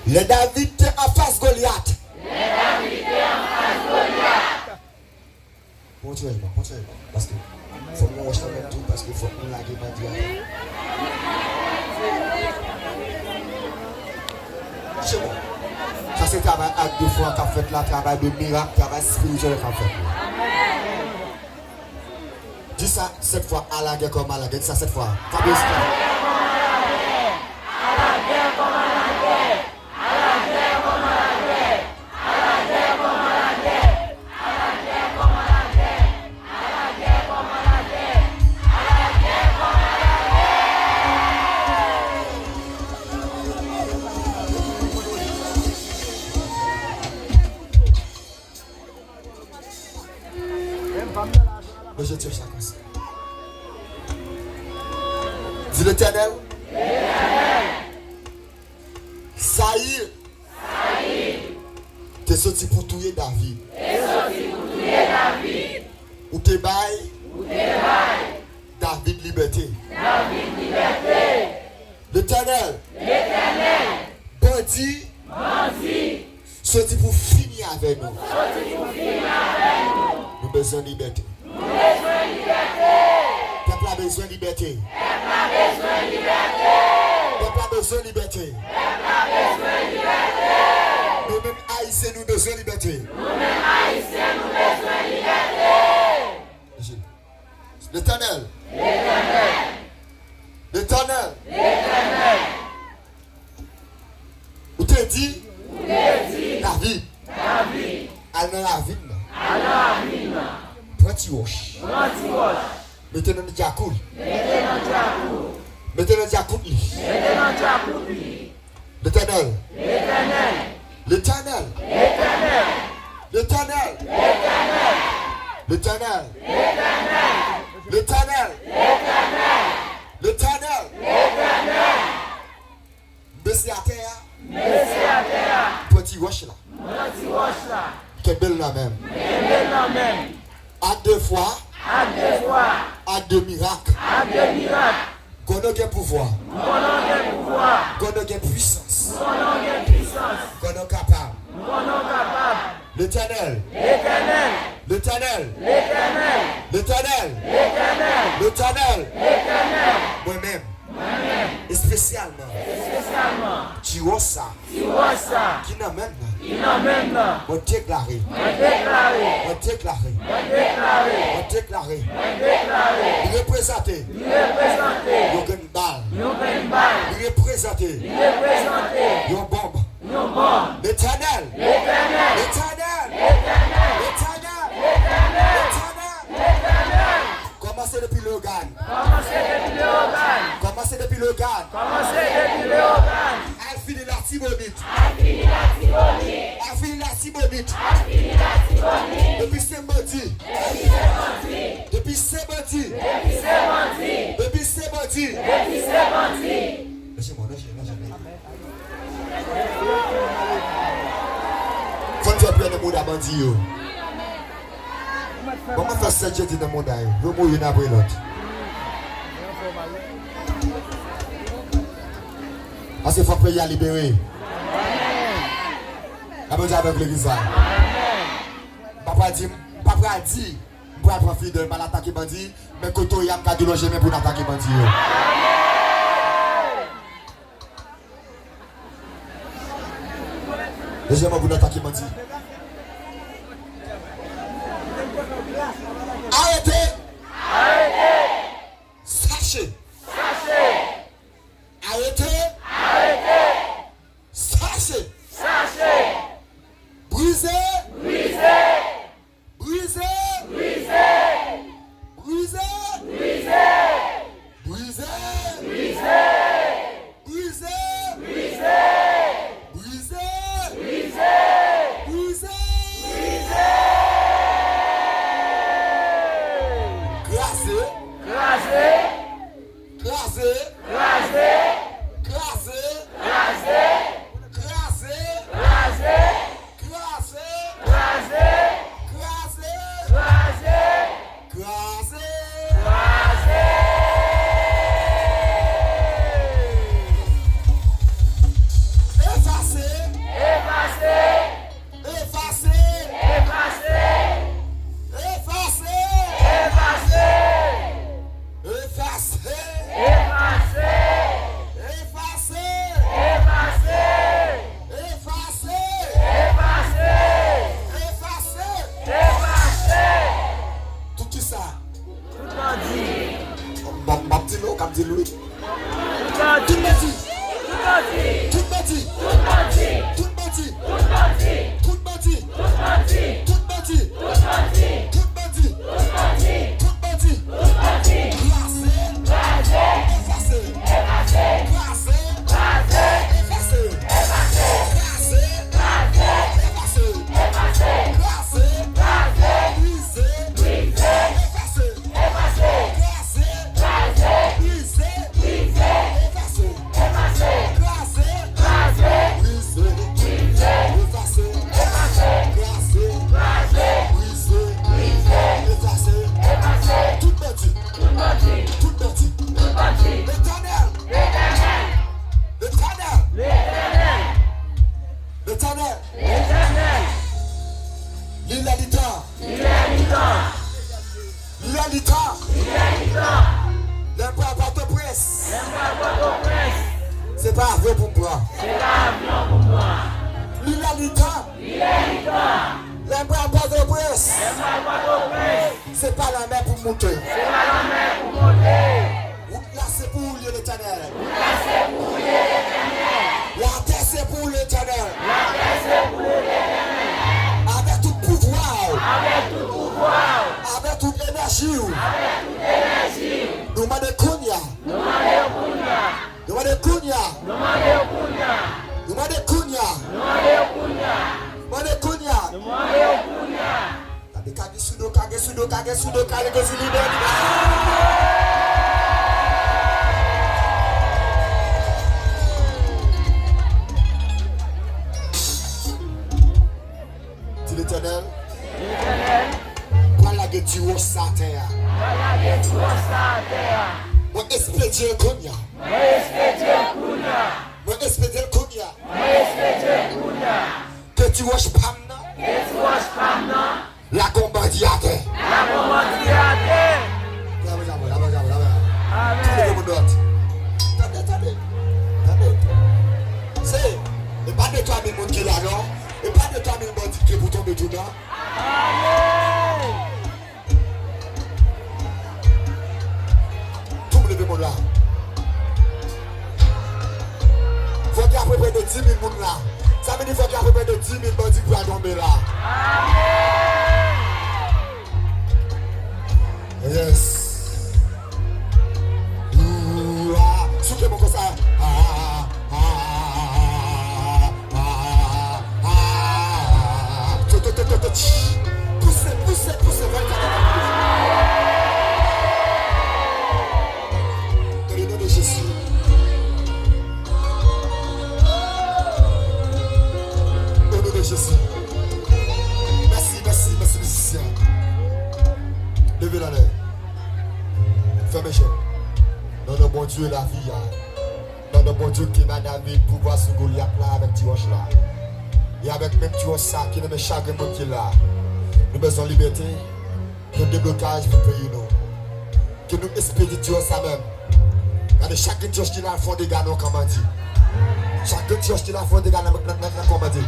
Le David était en face Goliath. Continuez. Parce que faut que nous recherchions tout, parce qu'il faut que nous laguions pas dire. C'est bon. Ça c'est travail à deux fois qu'a fait là, travail de miracle, travail spirituel qu'a fait. Dis ça cette fois à la guerre comme à la guerre. Dis ça cette fois. Fabien. Je tire ça comme ça. Dis l'Éternel. Saïd. T'es sorti pour tuer David. Ou t'es bail. David liberté. L'Éternel. Bandit. Sorti pour finir avec nous. Nous avons besoin de liberté. Peuple a besoin de liberté. Peuple a besoin de liberté. Nous-mêmes haïtiens, nous besoin de liberté. L'Éternel. Où t'es dit? David. Allez dans la ville. Prends tu roche. Mettez dans le diacoul. Mettez dans le diacoul. L'Éternel. L'Éternel. Baissez à terre. Petit roche là. Quelle belle la même. À deux fois. À deux miracles. Qu'on a pouvoir. Qu'on a puissance. Qu'on a capable. L'Éternel. Moi-même. Et spécialement. Tu vois ça. Qui n'amène. On déclaré. Il représenté. Il représenté. Il bombe. L'Éternel. Commencez depuis le organe. Elle finit la tibonite. Depuis ces bandits. Laissez-moi. Quand tu as pris le monde à bandit, comment faire ça jeter dans le monde? Je vais mourir après l'autre. Parce qu'il faut payer à libérer. La bonne avec l'église. Papa dit, pour être fidèle, pas l'attaquer bandit, mais quand il y a un cas de loger, pour l'attaquer bandit. Deuxièmement, vous l'attaquez bandit. Arrêtez. Sachez. Arrêtez. Sachez. Brisez. C'est pas avion pour moi. Il a du temps. L'empereur pas de presse. C'est pas la mer pour monter. Là c'est pour l'Éternel. La terre c'est pour l'Éternel. Avec tout pouvoir. Avec toute énergie. Nous demandons Kounia. Demandez Kounia. Demandez Kounia. Demandez Kounia. Kage sudo. Dis l'Éternel. Voilà que tu os sa terre. Moi expédier Kounia. Que tu watch Pamna. La combattiate. C'est et pas de toi mais mon qui là non. Et pas de toi mais mon qui pour tomber tout là. Tout le monde là. Faut qu'il y ait à peu près de 10 000 personnes là. Ça veut dire qu'il y a à peu près de 10 000 bandits pour tomber là. Yes. Soufflez mon comme ça. Poussez. Dans le nom de Jésus. Jésus. Merci, musicien. Levez la main. Fermez les yeux. Dans le bon Dieu la vie. Dans le bon Dieu qui m'a David pour voir ce Goliath là avec Dimanche là. Et avec même Dimanche ça qui ne met chaque monde qui est là. Nous besoin de liberté. De déblocage pour payer nous. Que nous expédions Dieu ça même. Regardez chaque Dieu qui est là fond des gars nous comment dit. Chaque Dieu qui est là fond des gars nous comment dit.